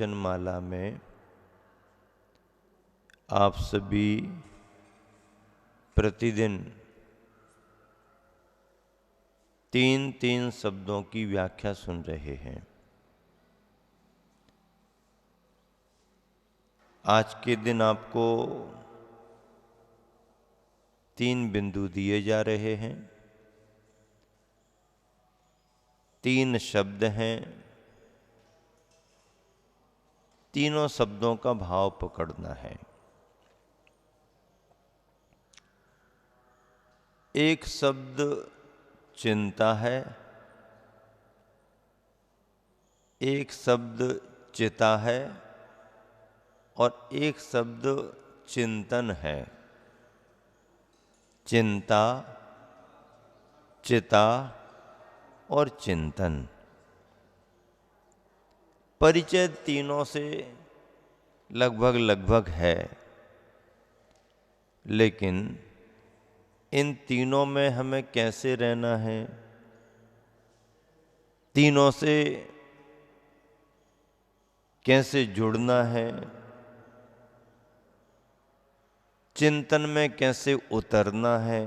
प्रवचन माला में आप सभी प्रतिदिन 3-3 शब्दों की व्याख्या सुन रहे हैं। आज के दिन आपको 3 बिंदु दिए जा रहे हैं, 3 शब्द हैं। तीनों शब्दों का भाव पकड़ना है। एक शब्द चिंता है, एक शब्द चिता है और एक शब्द चिंतन है। चिंता, चिता और चिंतन, परिचय तीनों से लगभग है, लेकिन इन तीनों में हमें कैसे रहना है, तीनों से कैसे जुड़ना है, चिंतन में कैसे उतरना है,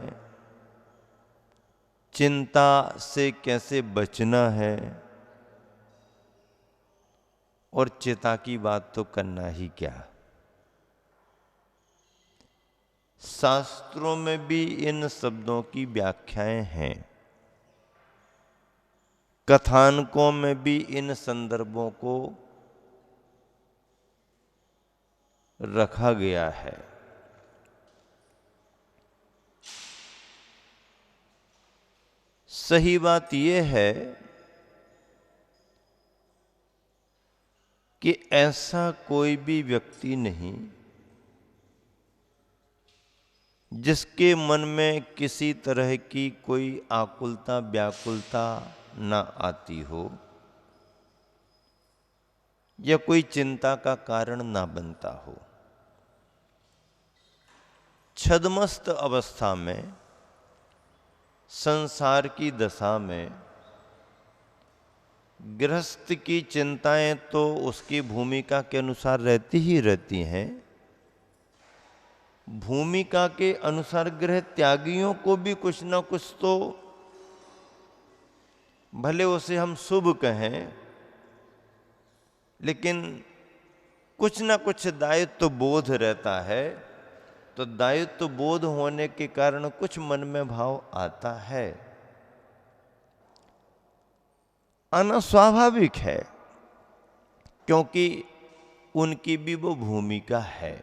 चिंता से कैसे बचना है, और चिता की बात तो करना ही क्या। शास्त्रों में भी इन शब्दों की व्याख्याएं हैं, कथानकों में भी इन संदर्भों को रखा गया है। सही बात यह है कि ऐसा कोई भी व्यक्ति नहीं जिसके मन में किसी तरह की कोई आकुलता व्याकुलता न आती हो या कोई चिंता का कारण ना बनता हो। छद्मस्त अवस्था में, संसार की दशा में गृहस्थ की चिंताएं तो उसकी भूमिका के अनुसार रहती ही रहती हैं। भूमिका के अनुसार गृह त्यागियों को भी कुछ ना कुछ तो, भले उसे हम शुभ कहें, लेकिन कुछ ना कुछ दायित्व बोध रहता है। तो दायित्व बोध होने के कारण कुछ मन में भाव आता है, आना स्वाभाविक है, क्योंकि उनकी भी वो भूमिका है।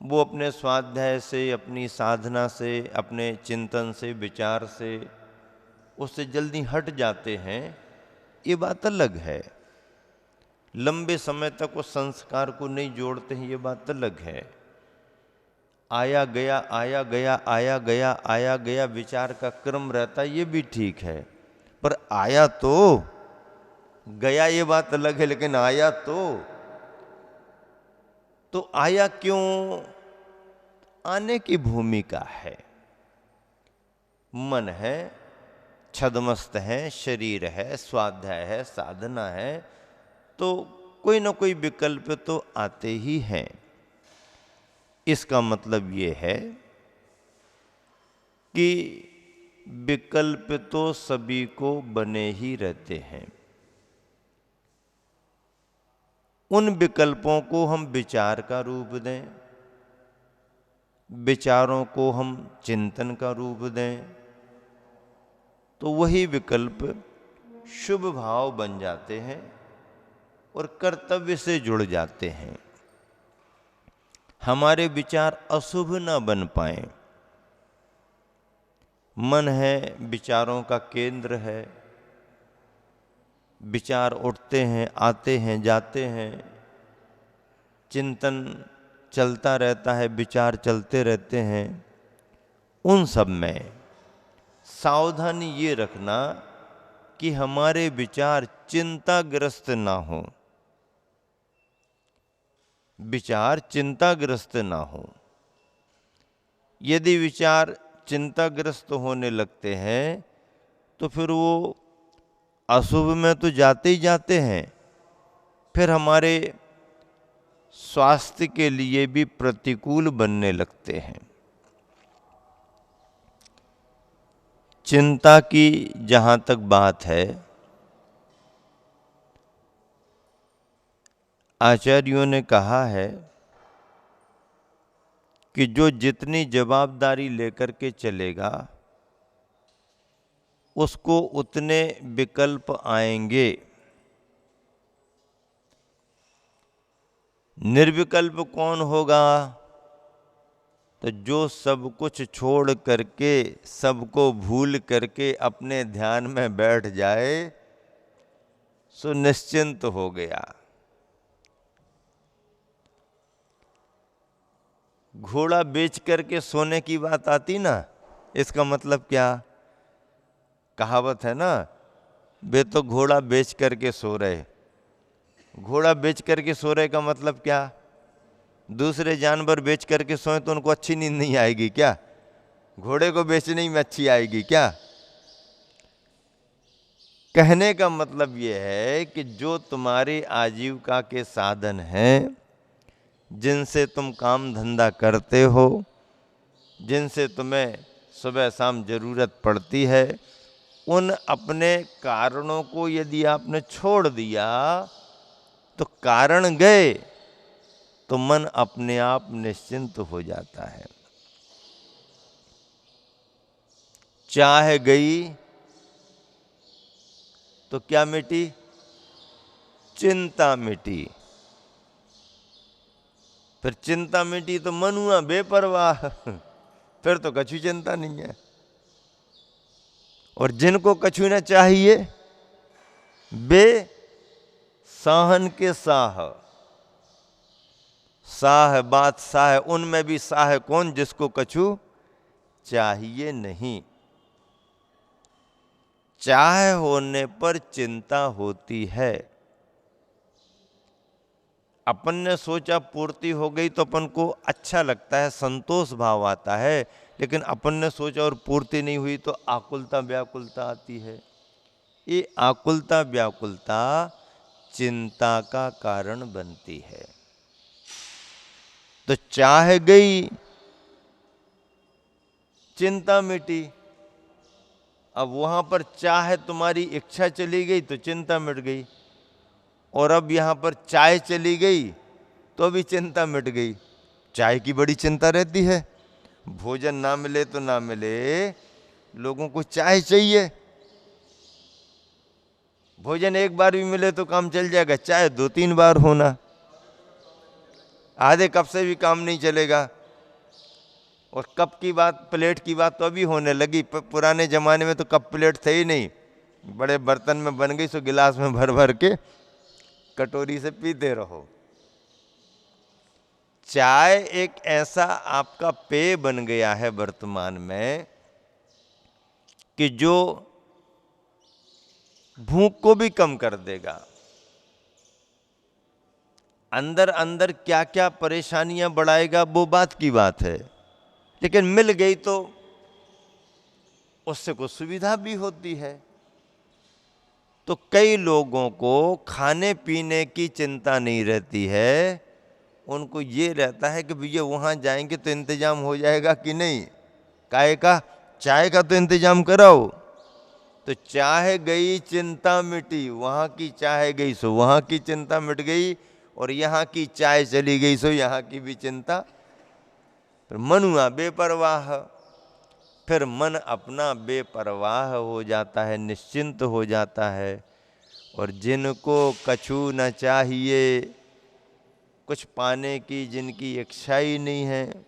वो अपने स्वाध्याय से, अपनी साधना से, अपने चिंतन से, विचार से उससे जल्दी हट जाते हैं, ये बात अलग है। लंबे समय तक उस संस्कार को नहीं जोड़ते हैं, ये बात अलग है। आया गया, आया गया, आया गया, आया गया विचार का क्रम रहता है, ये भी ठीक है, पर आया तो गया ये बात अलग है, लेकिन आया तो आया क्यों? आने की भूमिका है। मन है, छद्मस्त है, शरीर है, स्वाध्याय है, साधना है, तो कोई ना कोई विकल्प तो आते ही हैं। इसका मतलब ये है कि विकल्प तो सभी को बने ही रहते हैं। उन विकल्पों को हम विचार का रूप दें, विचारों को हम चिंतन का रूप दें, तो वही विकल्प शुभ भाव बन जाते हैं और कर्तव्य से जुड़ जाते हैं। हमारे विचार अशुभ ना बन पाए। मन है, विचारों का केंद्र है, विचार उठते हैं, आते हैं, जाते हैं, चिंतन चलता रहता है, विचार चलते रहते हैं। उन सब में सावधानी ये रखना कि हमारे विचार चिंताग्रस्त ना हो, विचार चिंताग्रस्त ना हो। यदि विचार चिंताग्रस्त होने लगते हैं तो फिर वो अशुभ में तो जाते ही जाते हैं, फिर हमारे स्वास्थ्य के लिए भी प्रतिकूल बनने लगते हैं। चिंता की जहाँ तक बात है, आचार्यों ने कहा है कि जो जितनी जवाबदारी लेकर के चलेगा उसको उतने विकल्प आएंगे। निर्विकल्प कौन होगा? तो जो सब कुछ छोड़ करके, सबको भूल करके अपने ध्यान में बैठ जाए, सो निश्चिंत हो गया। घोड़ा बेच करके सोने की बात आती ना, इसका मतलब क्या? कहावत है ना, वे तो घोड़ा बेच करके सो रहे। घोड़ा बेच करके सो रहे का मतलब क्या? दूसरे जानवर बेच करके सोए तो उनको अच्छी नींद नहीं आएगी क्या? घोड़े को बेचने में अच्छी आएगी क्या? कहने का मतलब यह है कि जो तुम्हारी आजीविका के साधन हैं, जिनसे तुम काम धंधा करते हो, जिनसे तुम्हें सुबह शाम जरूरत पड़ती है, उन अपने कारणों को यदि आपने छोड़ दिया तो कारण गए तो मन अपने आप निश्चिंत हो जाता है। चाह गई तो क्या मिटी? चिंता मिटी। फिर चिंता मिटी तो मन हुआ बेपरवाह। फिर तो कछु चिंता नहीं है। और जिनको कछु न चाहिए वे साहन के साह। साह बादशाह, उनमें भी साह कौन? जिसको कछु चाहिए नहीं। चाह होने पर चिंता होती है। अपन ने सोचा पूर्ति हो गई तो अपन को अच्छा लगता है, संतोष भाव आता है। लेकिन अपन ने सोचा और पूर्ति नहीं हुई तो आकुलता व्याकुलता आती है। ये आकुलता व्याकुलता चिंता का कारण बनती है। तो चाह गई, चिंता मिटी। अब वहां पर चाह तुम्हारी इच्छा चली गई तो चिंता मिट गई, और अब यहां पर चाय चली गई तो भी चिंता मिट गई। चाय की बड़ी चिंता रहती है। भोजन ना मिले तो ना मिले, लोगों को चाय चाहिए। भोजन एक बार भी मिले तो काम चल जाएगा, चाय 2-3 बार होना, आधे कप से भी काम नहीं चलेगा। और कप की बात, प्लेट की बात तो अभी होने लगी। पुराने जमाने में तो कप प्लेट थे ही नहीं, बड़े बर्तन में बन गई, सो गिलास में भर भर के कटोरी से पीते रहो। चाय एक ऐसा आपका पेय बन गया है वर्तमान में कि जो भूख को भी कम कर देगा। अंदर अंदर क्या क्या परेशानियां बढ़ाएगा वो बात की बात है, लेकिन मिल गई तो उससे कुछ सुविधा भी होती है। तो कई लोगों को खाने पीने की चिंता नहीं रहती है, उनको ये रहता है कि भैया वहां जाएंगे तो इंतजाम हो जाएगा कि नहीं, काहे का? चाय का तो इंतजाम कराओ। तो चाह गई चिंता मिटी, वहां की चाह गई सो वहां की चिंता मिट गई, और यहाँ की चाय चली गई सो यहाँ की भी चिंता। फिर मन हुआ बेपरवाह। फिर मन अपना बेपरवाह हो जाता है, निश्चिंत हो जाता है। और जिनको कछु न चाहिए, कुछ पाने की जिनकी इच्छा ही नहीं है,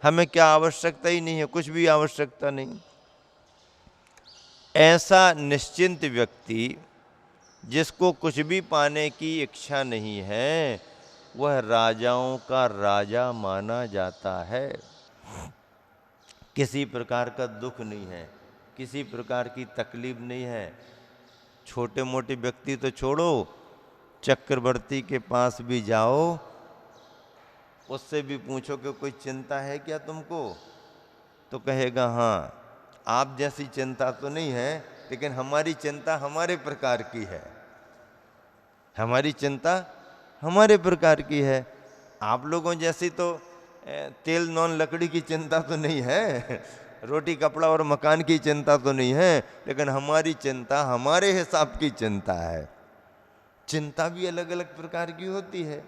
हमें क्या आवश्यकता ही नहीं है, कुछ भी आवश्यकता नहीं, ऐसा निश्चिंत व्यक्ति जिसको कुछ भी पाने की इच्छा नहीं है, वह राजाओं का राजा माना जाता है। किसी प्रकार का दुख नहीं है, किसी प्रकार की तकलीफ नहीं है। छोटे मोटे व्यक्ति तो छोड़ो, चक्रवर्ती के पास भी जाओ, उससे भी पूछो कि कोई चिंता है क्या तुमको, तो कहेगा हाँ, आप जैसी चिंता तो नहीं है, लेकिन हमारी चिंता हमारे प्रकार की है। हमारी चिंता हमारे प्रकार की है। आप लोगों जैसी तो तेल नॉन लकड़ी की चिंता तो नहीं है, रोटी कपड़ा और मकान की चिंता तो नहीं है, लेकिन हमारी चिंता हमारे हिसाब की चिंता है। चिंता भी अलग अलग प्रकार की होती है।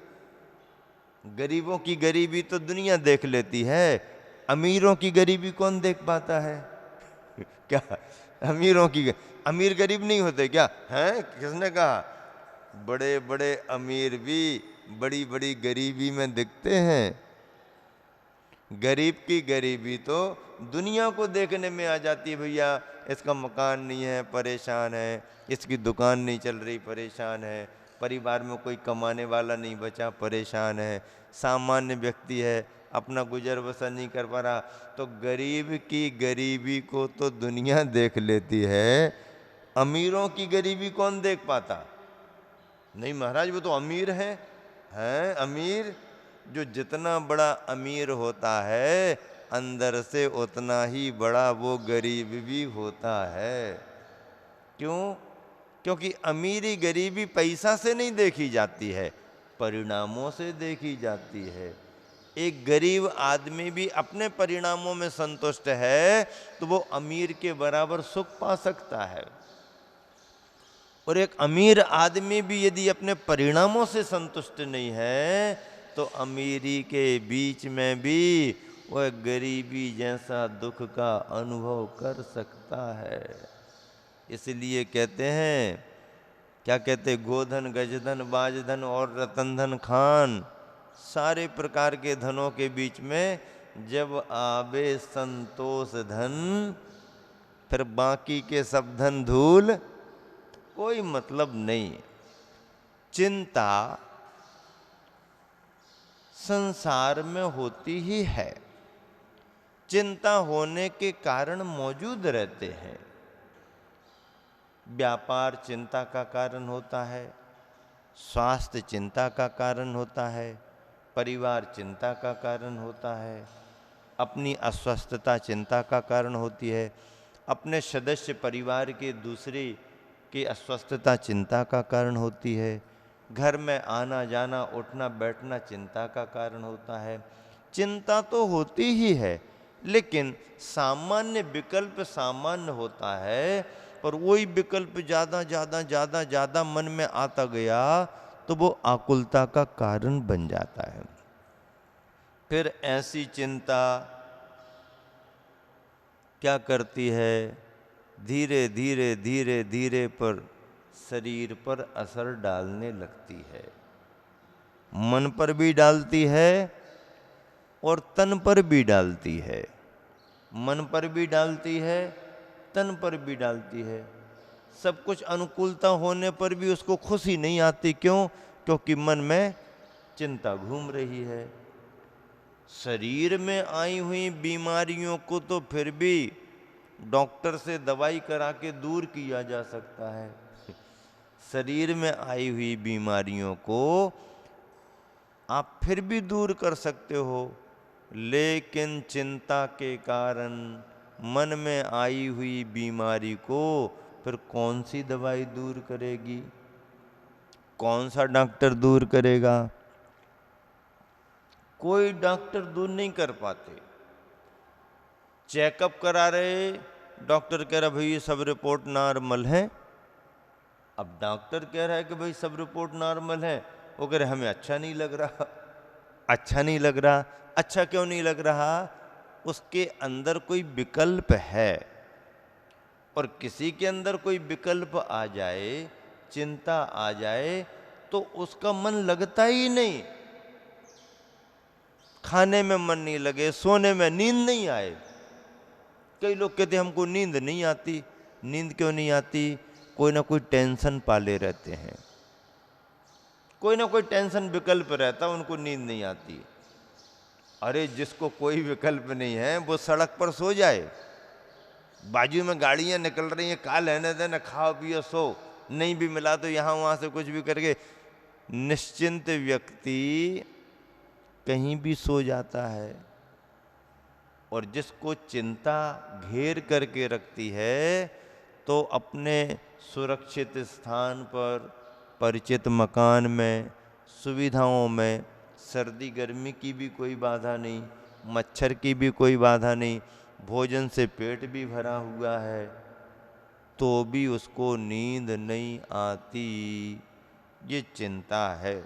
गरीबों की गरीबी तो दुनिया देख लेती है, अमीरों की गरीबी कौन देख पाता है? क्या अमीरों की अमीर गरीब नहीं होते क्या? हैं, किसने कहा? बड़े बड़े अमीर भी बड़ी बड़ी गरीबी में दिखते हैं। गरीब की गरीबी तो दुनिया को देखने में आ जाती है। भैया इसका मकान नहीं है, परेशान है, इसकी दुकान नहीं चल रही, परेशान है, परिवार में कोई कमाने वाला नहीं बचा, परेशान है, सामान्य व्यक्ति है, अपना गुजर बसर नहीं कर पा रहा। तो गरीब की गरीबी को तो दुनिया देख लेती है, अमीरों की गरीबी कौन देख पाता? नहीं महाराज, वो तो अमीर हैं अमीर। जो जितना बड़ा अमीर होता है, अंदर से उतना ही बड़ा वो गरीब भी होता है। क्यों? क्योंकि अमीरी गरीबी पैसा से नहीं देखी जाती है, परिणामों से देखी जाती है। एक गरीब आदमी भी अपने परिणामों में संतुष्ट है तो वो अमीर के बराबर सुख पा सकता है। और एक अमीर आदमी भी यदि अपने परिणामों से संतुष्ट नहीं है तो अमीरी के बीच में भी वह गरीबी जैसा दुख का अनुभव कर सकता है। इसलिए कहते हैं, क्या कहते, गोधन गजधन बाजधन और रतनधन खान, सारे प्रकार के धनों के बीच में जब आवे संतोष धन, फिर बाकी के सब धन धूल, कोई मतलब नहीं। चिंता संसार में होती ही है, चिंता होने के कारण मौजूद रहते हैं। व्यापार चिंता का कारण होता है, स्वास्थ्य चिंता का कारण होता है, परिवार चिंता का कारण होता है, अपनी अस्वस्थता चिंता का कारण होती है, अपने सदस्य परिवार के दूसरे की अस्वस्थता चिंता का कारण होती है, घर में आना जाना उठना बैठना चिंता का कारण होता है। चिंता तो होती ही है, लेकिन सामान्य विकल्प सामान्य होता है, पर वही विकल्प ज़्यादा ज़्यादा ज़्यादा ज़्यादा मन में आता गया तो वो आकुलता का कारण बन जाता है। फिर ऐसी चिंता क्या करती है? धीरे धीरे धीरे धीरे पर शरीर पर असर डालने लगती है, मन पर भी डालती है और तन पर भी डालती है। मन पर भी डालती है, तन पर भी डालती है। सब कुछ अनुकूलता होने पर भी उसको खुशी नहीं आती। क्यों? क्योंकि मन में चिंता घूम रही है। शरीर में आई हुई बीमारियों को तो फिर भी डॉक्टर से दवाई करा के दूर किया जा सकता है। शरीर में आई हुई बीमारियों को आप फिर भी दूर कर सकते हो, लेकिन चिंता के कारण मन में आई हुई बीमारी को फिर कौन सी दवाई दूर करेगी? कौन सा डॉक्टर दूर करेगा? कोई डॉक्टर दूर नहीं कर पाते। चेकअप करा रहे, डॉक्टर कह रहा भाई ये सब रिपोर्ट नॉर्मल है। अब डॉक्टर कह रहा है कि भाई सब रिपोर्ट नॉर्मल है, वो कह रहे हमें अच्छा नहीं लग रहा। अच्छा नहीं लग रहा, अच्छा क्यों नहीं लग रहा? उसके अंदर कोई विकल्प है, और किसी के अंदर कोई विकल्प आ जाए, चिंता आ जाए, तो उसका मन लगता ही नहीं। खाने में मन नहीं लगे, सोने में नींद नहीं आए। कई लोग कहते हमको नींद नहीं आती। नींद क्यों नहीं आती? कोई ना कोई टेंशन पाले रहते हैं, कोई ना कोई टेंशन विकल्प रहता, उनको नींद नहीं आती। अरे जिसको कोई विकल्प नहीं है वो सड़क पर सो जाए, बाजू में गाड़ियां निकल रही हैं, खा लेने देना, खाओ पियो सो, नहीं भी मिला तो यहाँ वहाँ से कुछ भी करके निश्चिंत व्यक्ति कहीं भी सो जाता है। और जिसको चिंता घेर करके रखती है तो अपने सुरक्षित स्थान पर, परिचित मकान में, सुविधाओं में, सर्दी गर्मी की भी कोई बाधा नहीं, मच्छर की भी कोई बाधा नहीं, भोजन से पेट भी भरा हुआ है, तो भी उसको नींद नहीं आती। ये चिंता है।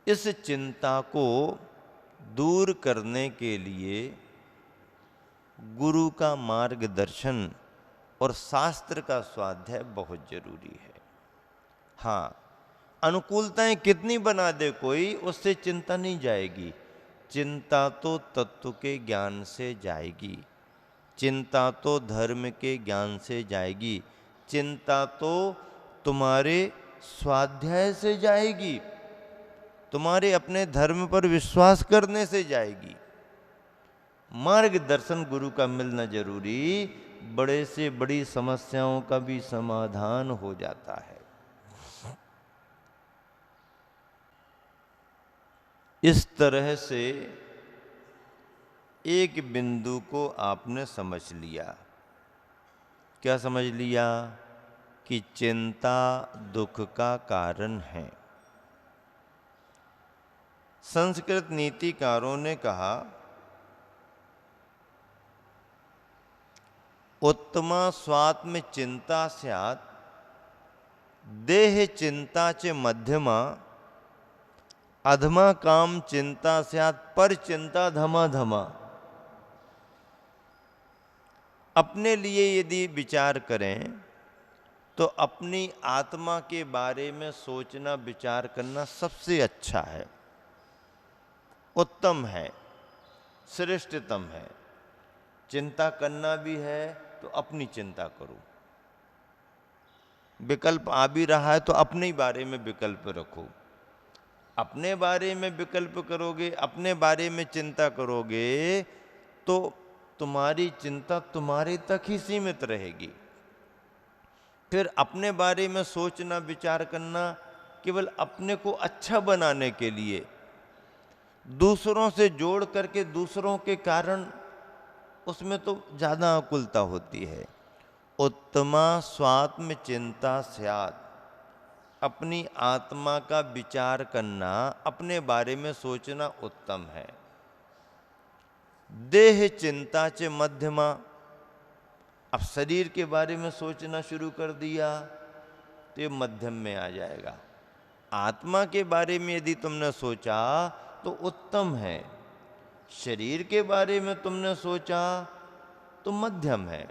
इस चिंता को दूर करने के लिए गुरु का मार्गदर्शन और शास्त्र का स्वाध्याय बहुत जरूरी है। हाँ, अनुकूलताएं कितनी बना दे कोई, उससे चिंता नहीं जाएगी। चिंता तो तत्व के ज्ञान से जाएगी, चिंता तो धर्म के ज्ञान से जाएगी, चिंता तो तुम्हारे स्वाध्याय से जाएगी, तुम्हारे अपने धर्म पर विश्वास करने से जाएगी। मार्गदर्शन गुरु का मिलना जरूरी, बड़े से बड़ी समस्याओं का भी समाधान हो जाता है। इस तरह से एक बिंदु को आपने समझ लिया। क्या समझ लिया? कि चिंता दुख का कारण है। संस्कृत नीतिकारों ने कहा, उत्तमा स्वात्म चिंता स्यात् देह चिंता च मध्यमा अधमा काम चिंता स्यात् पर चिंता धमा धमा। अपने लिए यदि विचार करें तो अपनी आत्मा के बारे में सोचना विचार करना सबसे अच्छा है, उत्तम है, श्रेष्ठतम है। चिंता करना भी है तो अपनी चिंता करो। विकल्प आ भी रहा है तो अपने बारे में विकल्प रखो। अपने बारे में विकल्प करोगे, अपने बारे में चिंता करोगे तो तुम्हारी चिंता तुम्हारे तक ही सीमित रहेगी। फिर अपने बारे में सोचना विचार करना केवल अपने को अच्छा बनाने के लिए, दूसरों से जोड़ करके दूसरों के कारण, उसमें तो ज़्यादा आकुलता होती है। उत्तमा स्वात्म चिंता स्यात्, अपनी आत्मा का विचार करना, अपने बारे में सोचना उत्तम है। देह चिंता च मध्यमा, अब शरीर के बारे में सोचना शुरू कर दिया तो ये मध्यम में आ जाएगा। आत्मा के बारे में यदि तुमने सोचा तो उत्तम है, शरीर के बारे में तुमने सोचा तो मध्यम है।